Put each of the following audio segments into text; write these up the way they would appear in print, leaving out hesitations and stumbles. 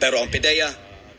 Pero ang PIDEA,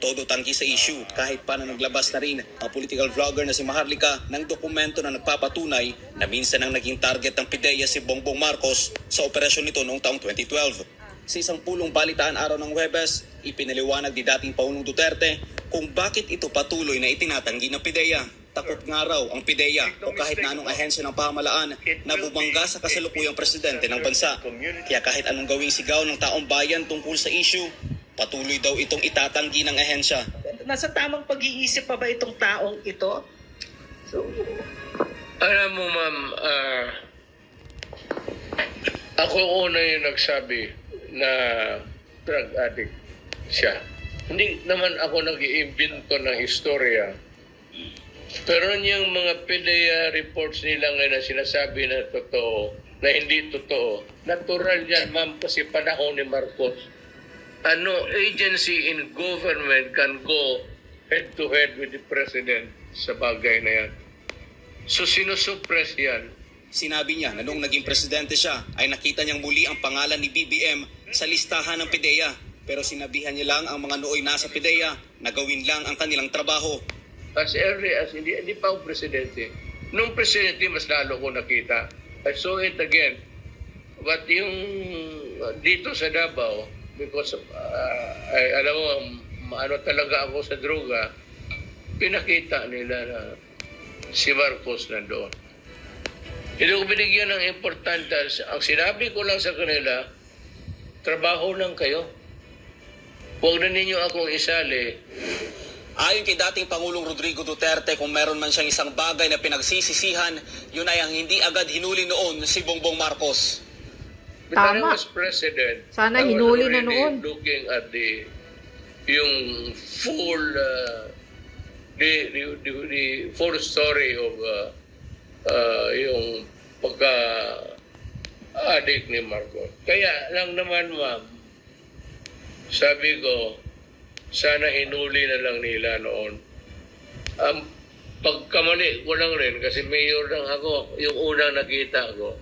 todo tanggi sa issue kahit pa na naglabas na rin ang political vlogger na si Maharlika ng dokumento na nagpapatunay na minsan ang naging target ng PIDEA si Bongbong Marcos sa operasyon nito noong taong 2012. Sa isang pulong balitaan araw ng Huwebes, ipinaliwanag ni dating Pangulong Duterte kung bakit ito patuloy na itinatanggi ng PIDEA. Takot nga raw ang PIDEA o kahit na anong ahensya ng pamahalaan na bumangga sa kasalukuyang presidente ng bansa. Kaya kahit anong gawing sigaw ng taong bayan tungkol sa issue, patuloy daw itong itatanggi ng ahensya. Nasa tamang pag-iisip pa ba itong taong ito? Alam mo, ma'am, ako una yung nagsabi na drug addict siya. Hindi naman ako nag-iimbento ng istorya. Pero yung mga PIDEA reports nila ngayon na sinasabi na totoo, na hindi totoo, natural yan, ma'am, kasi panahon ni Marcos. Agency in government can go head-to-head with the president sa bagay na yan. So, sinusuppress yan. Sinabi niya na noong naging presidente siya ay nakita niyang muli ang pangalan ni BBM sa listahan ng PIDEA. Pero sinabihan niya lang ang mga nooy nasa PIDEA na gawin lang ang kanilang trabaho. As early as, hindi pa ako presidente. Nung presidente, mas lalo ko nakita. I saw it again. But yung dito sa Davao, because alam mo, ano talaga ako sa droga, pinakita nila na si Marcos nandoon. Hindi ko binigyan ng importante. Ang sinabi ko lang sa kanila, trabaho lang kayo. Huwag na ninyo akong isali. Ayon kay dating Pangulong Rodrigo Duterte, kung meron man siyang isang bagay na pinagsisisihan, yun ay ang hindi agad hinuli noon si Bongbong Marcos. But when I was president, sana hinuli na noon. Looking at yung full the full story of yung pagka-addict ni Marcos. Kaya lang naman, ma'am, sabi ko, sana hinuli na lang nila noon. Pagkamali ko lang rin, kasi mayor lang ako, yung unang nakita ko.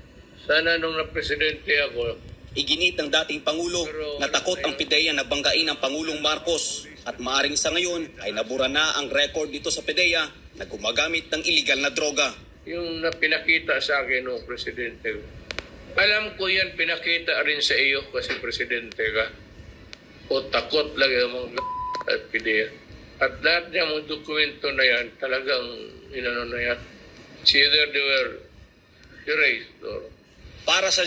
Sana nung na-presidente ako. Iginit ng dating Pangulo na takot ang PIDEA na banggain ang Pangulong Marcos at maaring sa ngayon ay nabura na ang record dito sa PIDEA na gumagamit ng illegal na droga. Yung pinakita sa akin nung presidente, alam ko yan pinakita rin sa iyo kasi presidente ka. O takot lang yung mga at PIDEA. At lahat ng mga dokumento na yan, talagang inano na yan. It's either they were erased or para sa